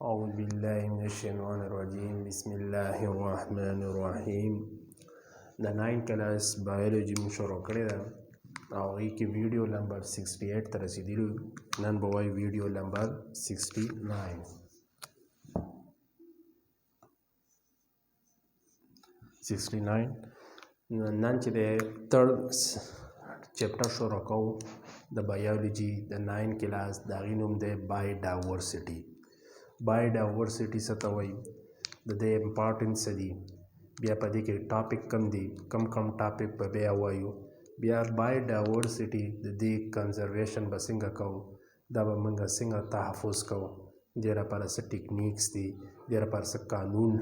أعوذ بالله من الشيطان الرجيم بسم الله الرحمن الرحیم. د 9 کلاس بایولوژي مو شروع کړې ده او هغې کې ویډیو نمبر 68 ته رسېدلي. نن به وایو ویډیو نمبر 69. نن چې د تھرډ چپټر شروع کوو د بایولوژي د 9 کلاس د هغې نوم دی بایوډایورسټي. بایوډایورسټي څه ته وایي، د دې امپارټنس څه دي، بیا په دې کې ټاپک کم دي، کم ټاپک په بیا وایو، بیا بایوډایورسټي د دې کنزرویشن به څنګه کوو، دا به موږ څنګه تحفظ کوو، دې لپاره څه ټیکنیکس دي، دې لپاره څه قانون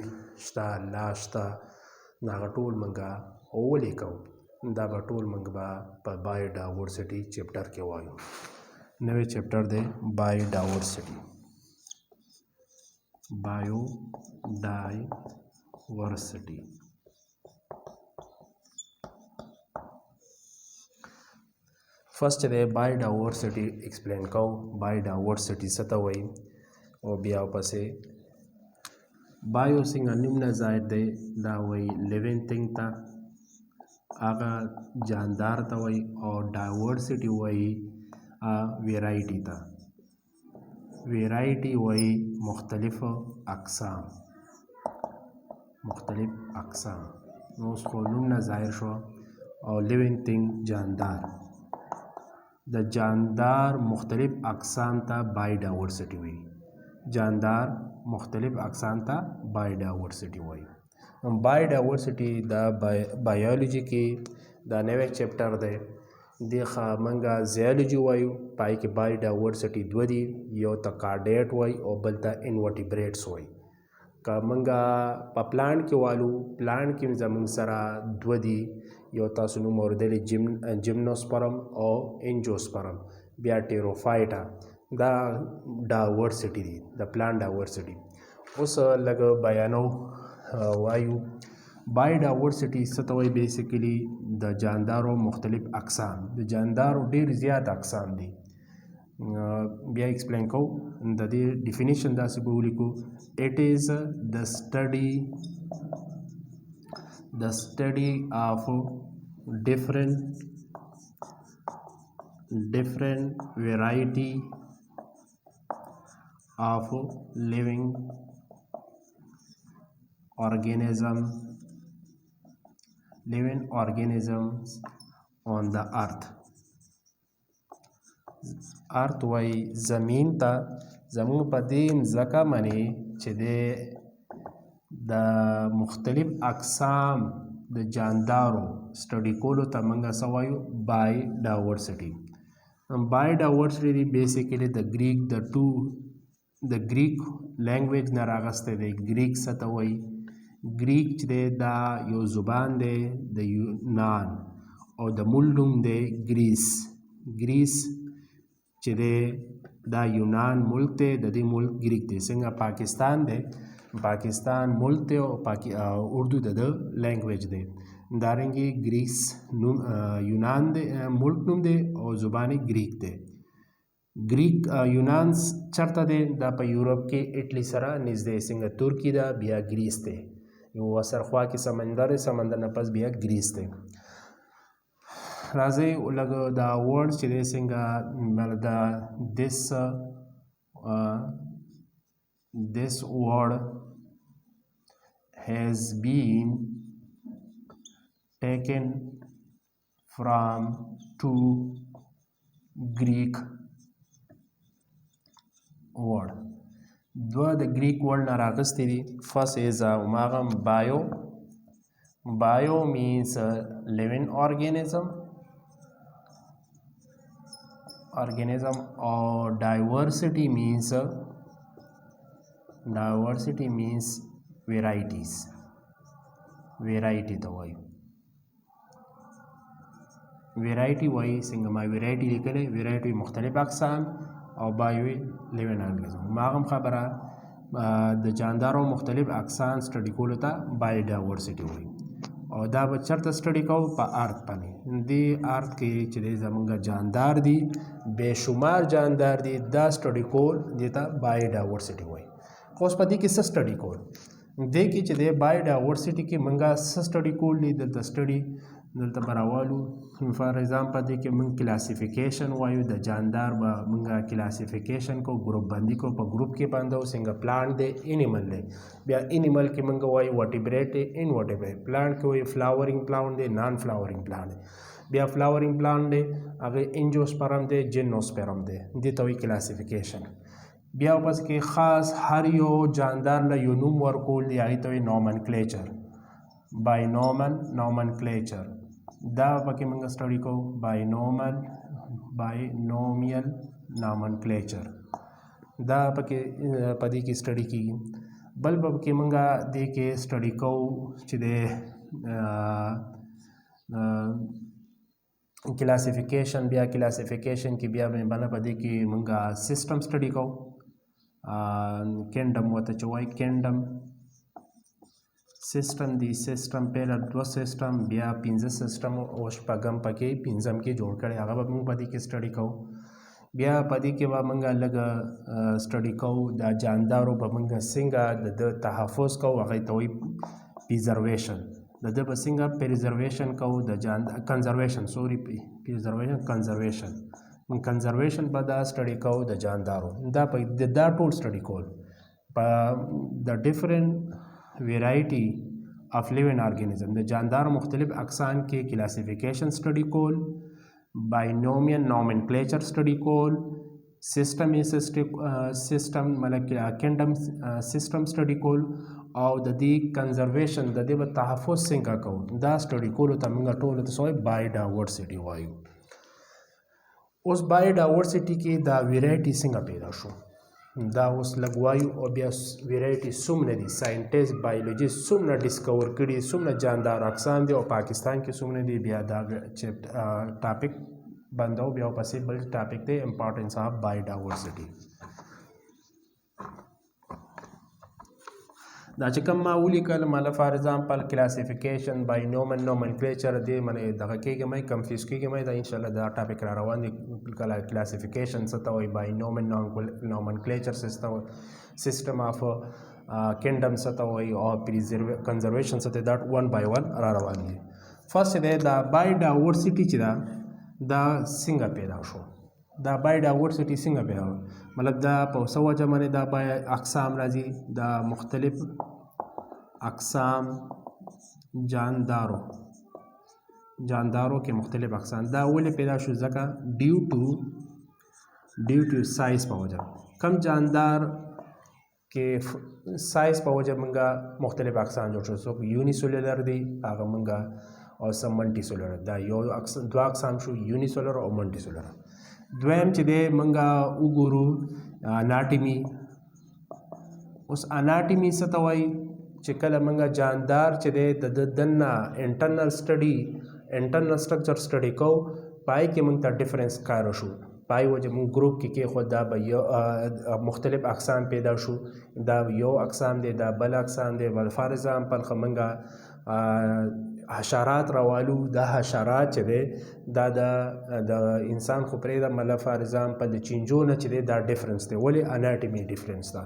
شته، لا شته، نو هغه ټول موږ ولیکو. دا به ټول موږ به په بایوډایورسټي چپټر کې وایو. نوی چپټر دی بایوډایورسټي. بایوډایورسټي فرست دی بایوډایورسټي ایکسپلین کوو. بایوډایورسټي څه ته وایي او بیا ورپسې بایو څنګه نوم نه زائد دی، دا وایي لیوینګ تھنګ ته، هغه جاندار ته وایي، او ډایورسټي وایي ویرایټي ته. ویرایټي وایي مختلف اقسام. نو اوس خو نوم نه ظاهر شو. او لیوینګ تھنګ جاندار، د جاندار مختلف اقسام ته بایوډایورسټي وایي. جاندار مختلف اقسام ته بایوډایورسټي وایي. بایوډایورسټي د بایولوژي کې دا نوی چپټر دی. دې ښه موږ زیالوجي وایو، پای کې بایوډایورسټي دوه دي، یو ته کارډیټ وایي او بل ته انورټیبریټس وایي. که موږ په پلانټ کې والو، پلانټ کې زموږ سره دوه دي، یو تاسو نوم اورېدلی جیمنوسپرم او انجوسپرم، بیا ټیروفایټا. دا ډایورسټي دي، د پلانټ ډایورسټي. اوس لږ بیانو وایو. بایوډایورسټي څه ته وایي، بیسیکلي د جاندارو مختلف اقسام. د جاندارو ډېر زیات اقسام دي. بیا ایکسپلین کوو. د دې ډیفینیشن داسې به ولیکو: اټ از د سټډي آف different variety of living organisms on the earth. ارت وای زمین ته، زمون په دې مځکه باندې چې د مختلف اقسام د جاندارو سټډي کولو ته موږ څه وایو، بایوډایورسټي. بایوډایورسټي دی بیسیکلی د ګریک لینګویج نه راغستی دی. ګریک څه ته وایي، ګریک چې دی دا یو زبان دی د یونان، او د ملک نوم دی ګریس. ګریس چې دی دا یونان ملک دی، د دې ملک ګریک دی. څنګه پاکستان دی، پاکستان ملک دی او اردو د لینګویج دی. دارنګې ګریس یونان دی، ملک نوم دی او زبان ګریک دی. ګریک یونان چرته دی، دا په یورپ کې اټلی سره نږدې. څنګه ترکی ده، بیا ګریس دی. یو سرخوا کې سمندر دی، سمندر نه پس بیا ګریس دی. راځئ لږ دا ورډ چې دی څنګه this word has been taken from two Greek word. دوه د ګریک ورډ نه راغستې دي. فرست از هماغه بایو. بایو means living organism or diversity means varieties. variety ته وایي. variety وایي څنګه ما variety لیکلی، variety مختلف اقسام او بایو living organism. هماغه خبره د جاندارو مختلف اقسام سټډي کولو ته بایوډایورسټي وایي. او دا به چرته سټډي کوو، په ارت باندې. دې ارت کې چې دی زمونږ جاندار دي، بې شمار جاندار دي، دا سټډي کول دې ته بایوډایورسټي وایي. اوس په دې کې څه سټډي کول دې کې چې د بایوډایورسټي کې منګه څه سټډي کول دي دلته سټډي دلته به راوالو فار ایگزامپل دې کې موږ کلاسیفیکیشن وایو د جاندار به موږ کلاسیفیکیشن کو ګروپ بندي کو په ګروپ کې باندې څنګه پلانټ دی انیمل دی بیا انیمل کې موږ وایو ورټیبریټ دی انورټیبریټ پلانټ کې وایو فلاورینګ پلانټ دی نان فلاورینګ پلانټ دی بیا فلاورینګ پلانټ دی هغه انجوسپرم دی جیمنوسپرم دی دې ته وایي کلاسیفیکیشن بیا پس کې خاص هر یو جاندار له یو نوم ورکول دی هغې ته وایي نومنکلیچر نومنکلیچر دا پکې موږ سټډي کوو باینومیل نومنکلیچر دا پکې په دې کې سټډي کېږي بل پکې موږ دې کې سټډي کوو چې د کلاسیفیکیشن بیا کلاسیفیکیشن کې بیا باندې په دې کې موږ سیسټم سټډي کوو کینډم ورته چې وایي کینډم سیسټم دی سیسټم پهله 2 سیسټم بیا 15 سیسټم او شپږم پکې 15م کې جوړ کړي هغه به موږ په دې کې سټډي کوو بیا په دې کې به موږ لږ سټډي کوو د جاندارو به موږ څنګه د تحفظ کوو هغې ته وایي پریزرویشن د ده به څنګه پریزرویشن کوو د کنزرویشن کنزرویشن به دا سټډي کوو د جاندارو دا ټول سټډي کول په د ډیفرنٹ ویرایټي اف لیوینګ ارګانیزم د جاندار مختلف اقسام کې کلاسیفیکیشن سټډي کول باینومیل نومنکلیچر سټډي کول سیسټم مطلب کینډم سیسټم سټډي کول او د دې کنزرویشن د دې به تحفظ څنګه کوو دا سټډي کولو ته موږ ټولو ته څه وایو بایوډایورسټي وایو اوس بایوډایورسټي کې دا ویرایټي څنګه پیدا شو دا اوس لږ وایو او بیا ویرایټي څومره دي ساینټیسټ بایولوجیست څومره ډسکور کړي څومره جاندار اقسام دي او پاکستان کې څومره دي بیا دا ټاپک بندو بیا پسې بل ټاپک دی امپورټنس آف بایوډایورسټي دا چې کوم ما ولیکل مله فار ایگزامپل کلاسیفیکیشن باینومیل نومنکلیچر دې منې دغه کېږي مې کنفیوز کېږي مې دا انشاءالله دا ټاپک را روان دي کلاسیفیکیشن څه ته وایي باینومیل نومنکلیچر سیسټم آف کینډم څه ته وایي او کنزرویشن څه ته دا ون بای ون را روان دي فرست دی دا بایوډایورسټي چې دا څنګه پیدا شو دا بایوډایورسټي څنګه پیدا مطلب دا په څه وجه باندې دا اقسام راځي دا مختلف اقسام جاندارو کې مختلف اقسام دا ولې پیدا شو ځکه ډیو ټو سایز په وجه کم جاندار کې سایز په وجه موږ مختلف اقسام جوړ شو څوک یونیسولر دی هغه موږ او سم ملټي سولر دا یو دوه اقسام شو یونیسولر او ملټي سولر دویم چې دی موږ وګورو اناټمي اوس اناټمي څه ته وایي چې کله موږ جاندار چې دی د دننه انټرنل سټرکچر سټډي کوو پای کې موږ ته ډفرنس ښکاره شو پای وجه موږ ګروپ کې کېښود دا به یو مختلف اقسام پیدا شو دا یو اقسام دی دا بل اقسام دی فار ایگزامپل خو موږ حشرات راوالو دا حشرات چې دی دا د انسان خو پرېږده مطلب فار ایگزامپل د چینجو نه چې دی دا ډفرنس دی ولې اناټمي ډفرنس ده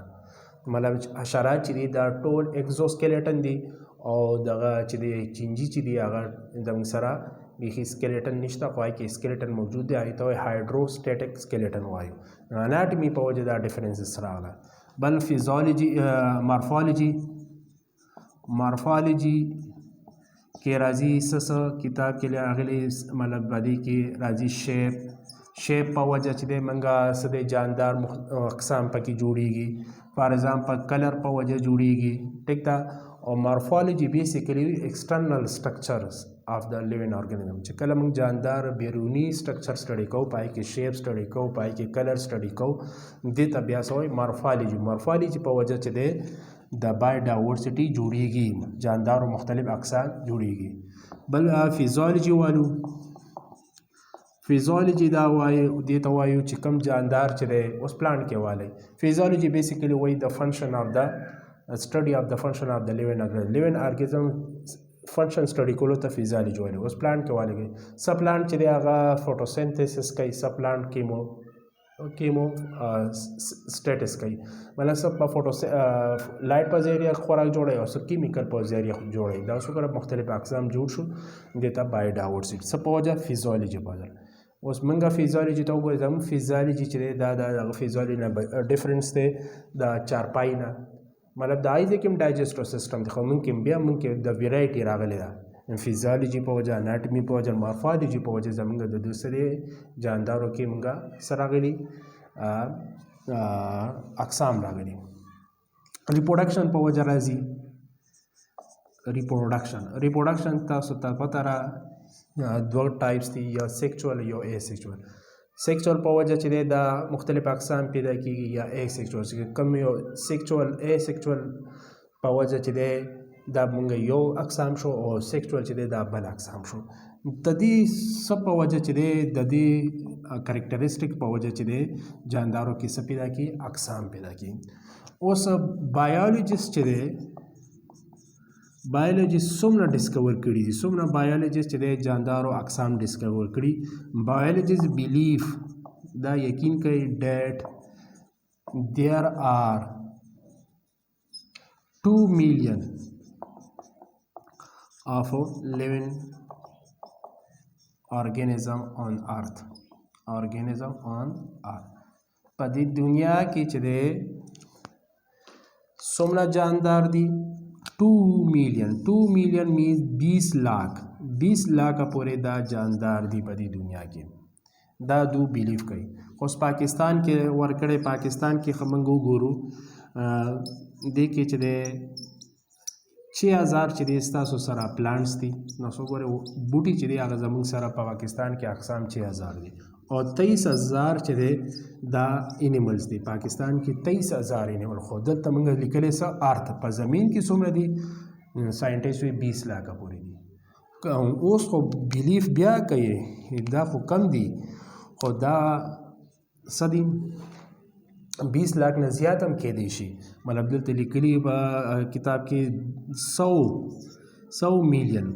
مطلب حشرات چې دی دا ټول اکزوسکیلیټن دی او دغه چې دی چینجي چې دی هغه زموږ سره بیخي سکیلیټن نشته خو هغې کې سکیلیټن موجود دی هغې ته وایي هایډروسټیټک سکیلیټن وایو اناټمي په وجه دا ډفرنسز راغله بل فیزیولوجي مارفالوجي کې راځي څه کتاب کې راغلي مطلب باندې کې راځي شیپ په وجه چې دی موږ څه دی جاندار اقسام پکې جوړیږي فار ایگزامپل کلر په وجه جوړیږي ټیک ده او مارفالوجي بیسیکلی ایکسټرنل سټرکچرز آف د لیوینګ ارګانیزم چې کله موږ جاندار بیروني سټرکچر سټډي کوو پای کې شیپ سټډي کوو پای کې کلر سټډي کوو دې ته بیا څه وایي مارفالوجي په وجه چې دی د بایوډایورسټي جوړیږي جاندارو مختلف اقسام جوړیږي بل فیزیولوجي والو فیزیولوجي دا وایي دې ته وایو چې کوم جاندار چې دی اوس پلانټ کې والی فیزیولوجي بیسیکلی وایي د فنکشن آف د study of the function of the living organism function study کولو ته فیزیولوجي وایي اوس پلانټ کې والی سب پلانټ چې دی هغه فوټوسنتھسس کوي سب پلانټ کیمو کیمو سټیټس کوي مطلب څه په فوټو لایټ په ذریعه خوراک جوړوي او څه کیمیکل په ذریعه جوړوي دا څو کړه مختلف اقسام جوړ شو دیتا بایوډایورسټي څه په وجه فیزیولوژي په وجه اوس منګه فیزیولوژي ته وګورئ زموږ فیزیولوژي چې دا د فیزیولوژي نه ډیفرنس دی د چارپای نه مطلب د آی کې ډایجسټو سیستم دی خو ممکن بیا ممکن د ویرایټي راغلی ده فیزیولوژي په وجه اناټمي په وجه مورفالوژي په وجه زمونږ د دوسرې جاندارو کې مونږه څه راغلي اقسام راغلي ریپروډکشن په وجه راځي ریپروډکشن تاسو ته پته را دوه ټایپس دي یا سیکچوال یا ای سیکچوال سیکچوال په وجه چې دا مختلف اقسام پیدا کیږي یا ای سیکچوال کم یو سیکچوال ای سیکچوال په وجه چې دا مونږ یو اقسام شو او سیکچوال چې دا بل اقسام شو د دې څه په وجه چې د دې کریکټریسټک په وجه چې جاندارو کې څه پیدا کی اقسام پیدا کی اوس بایولوژیست چې بایولوژیست څومره ډسکور کړي دي څومره بایولوژیست چې جاندارو اقسام ډسکور کړي بایولوژیست بیلیف دا یقین کوي that there are 2 million of living organism on earth په دې دنیا کې چې څومره جاندار دي 2 million means 20 लाख پورې دا جاندار دي په دې دنیا کې دا دو بیلیف کوي اوس پاکستان کې ورکړې پاکستان کې خمنګ وګورو دې کې چې 6000 چې تاسو سره پلانټس دي نو څو ګوره بوټي چې هغه زموږ سره په پاکستان کې اقسام 6000 دي او 23000 چې دا انیملز دي پاکستان کې 23000 انیمل خو دلته موږ لیکلې څه ارت په زمين کې څومره دي ساينټیسټ وی 20 लाख پورې دي اوس خو بیلیف بیا کوي دا خو کم دي خو دا صدیم 20 लाख نه زیات هم کېدی شي مطلب دلته لیکلي په کتاب کې 100 میلیون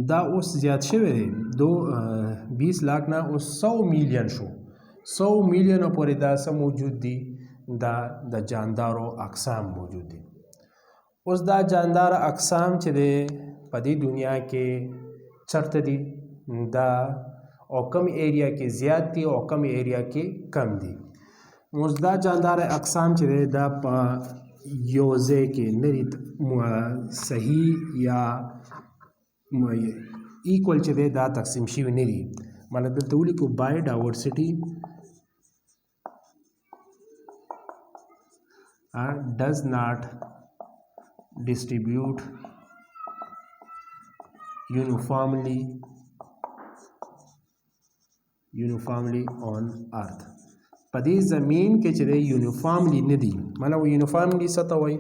دا اوس زیات شوی دی 20 लाख نه اوس 100 میلیون شو 100 میلیون پورې دا څه موجود دي دا د جاندارو اقسام موجود دي اوس دا جاندار اقسام چې دی په دې دنیا کې چرته دي دا او کم ایریا کې زیات دي او کم ایریا کې کم دي اوس دا جاندار اقسام چې دا په یو ځای کې نری صحیح یا ایکول چې دا تقسیم شوی نه دي مطلب دلته ولیکو بایوډایورسټي does not distribute uniformly on earth په دې زمين کې چې یونیفارملی نه دي مطلب یونیفارملی څه ته وایي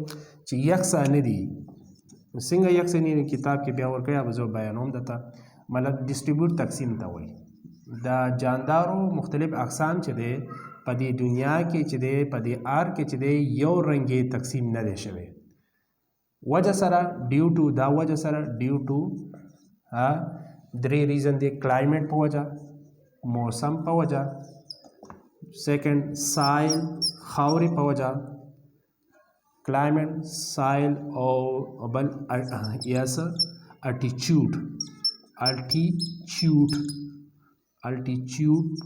چې یکسا نه دي څنګه یکسا نه کتاب کې بیا ورکړی به زه بیانوم درته مطلب ډسټریبیوټ تقسیم ته وایي دا جاندارو مختلف اقسام چې دی په دې دنیا کې چې دی په دې آر کې چې دی یو رنګي تقسیم نه دی شوی وجه سره ډیو ټو دا وجه سره ډیو ټو درې ریزن دی کلایمټ په وجه موسم په وجه سیکنڈ سائل خاورې په وجه کلایمټ سائل او بل یاس الټیچیوډ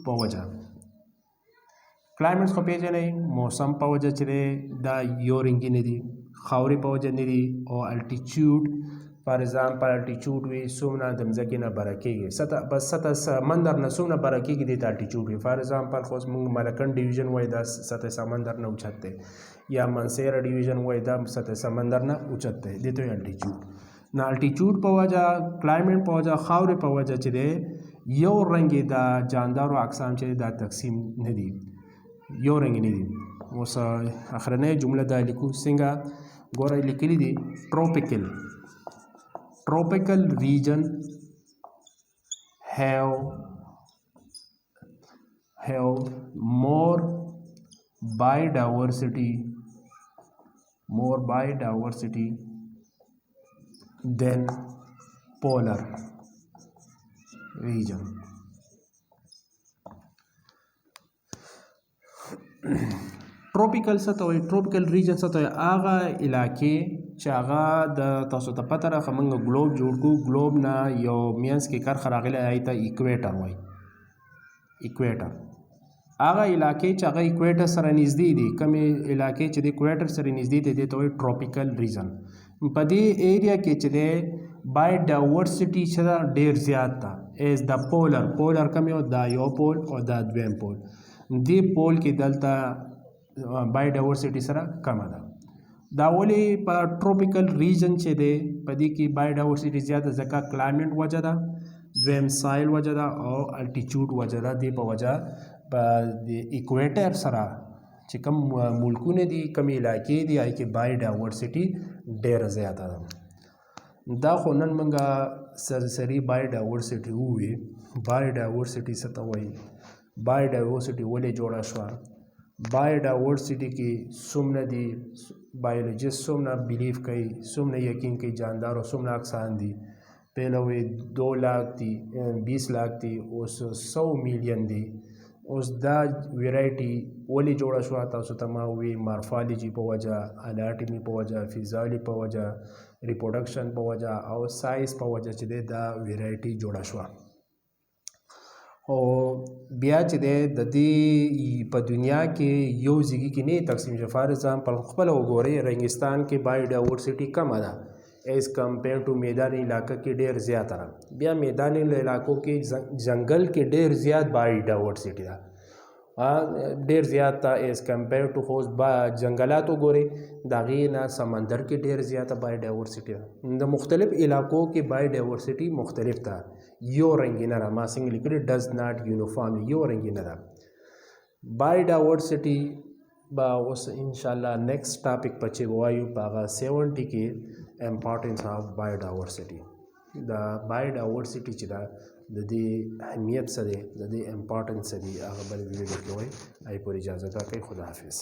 په وجه کلایمټ خو پیژنئ موسم په وجه چې دا یو رنګي نه دي خاورې په وجه نه دي او الټیچیوډ فار ایگزامپل الټیچیوډ وي څومره د ځمکې نه بره کېږي سطح سمندر نه څومره بره کېږي دې ته الټیچیوډ وي فار ایگزامپل خو موږ ملکن ډیویژن وایي دا سطح سمندر نه اوچت دی یا منسیره ډیویژن وایي دا سطح سمندر نه اوچت دی دې ته الټیچیوډ نه الټیچیوډ په وجه کلایمټ په وجه خاورې په وجه چې دی یو رنګې دا جاندارو اقسام چې دا تقسیم نه دي یو رنګ نه دي اوس اخرنۍ جمله دا لیکو څنګه ګوره لیکلي دي tropical region have more biodiversity than polar region ټروپیکل څه ته وایي ټروپیکل ریجن څه ته وایي هغه علاقې چې هغه د تاسو ته پته راځي موږ ګلوب جوړ کړو ګلوب نه یو منځ کې کرښه راغلی هغې ته ایکویټر وایي ایکویټر هغه علاقې چې هغه ایکویټر سره نږدې دي کومې علاقې چې د ایکویټر سره نږدې دي دې ته وایي ټروپیکل ریجن په دې ایریا کې چې دی بای ډایورسټي چې ده ډېر زیات ده ایز د پولر کوم یو دا یو پول او دا دویم پول دې پول کې دلته بای ډایورسټي سره کمه ده دا ولې په ټروپیکل ریجن چې دی په دې کې بای ډایورسټي زیاته ځکه کلایمټ وجه ده دویم سایل وجه ده او الټیچوډ وجه ده دې په وجه په د ایکویټر سره چې کوم ملکونه دي کوم علاقې دي هغې کې بای ډایورسټي ډېره زیاته ده دا خو نن موږ سرسري بای ډایورسټي ووایي بای ډایورسټي څه ته وایي بای ډایورسټي ولې جوړه شوه بای ډایورسټي کې څومره دي بایولوجسټ څومره بلیف کوي څومره یقین کوي جاندار او څومره اقسام دي پهله وی 2 لاک دي 20 لاک دي اوس 100 میلیون دي اوس دا ویرایټي ولې جوړه شوه تاسو ته ما ووایي مارفالوجي په وجه اناټمي په وجه فزیالي په وجه ریپروډکشن په وجه او سایز په وجه چې دی دا ویرایټي جوړه شوه او بیا چې دی د دې په دنیا کې یو ځایګي کې نه تقسیم شوی فار ایگزامپل خپله وګورئ رنګستان کې بای ډایورسټي کمه ده ایز کمپیر ټو میدان علاقه کې ډېر زیاته ده بیا میدان علاقو کې ځنګل کې ډېر زیات بای ډایورسټي ده ډېر زیات ده ایز کمپیر ټو خو جنګلات وګورئ د هغې نه سمندر کې ډېر زیاته بای ډایورسټي ده د مختلف علاقو کې بای ډایورسټي مختلف ده یو رنګینه ده ما څنګه لیکلي ډز ناټ یونیفارم یو رنګینه ده بای ډایورسټي به اوس انشاءالله نیکسټ ټاپک په چې ووایو په هغه 70 کې امپارټنس آف بای ډایورسټي د بای ډایورسټي چې ده د دې اهمیت څه دی د دې امپارټنس څه دی هغه بل ویډیو کې وایي هغې پورې اجازه راکړئ خدا حافظ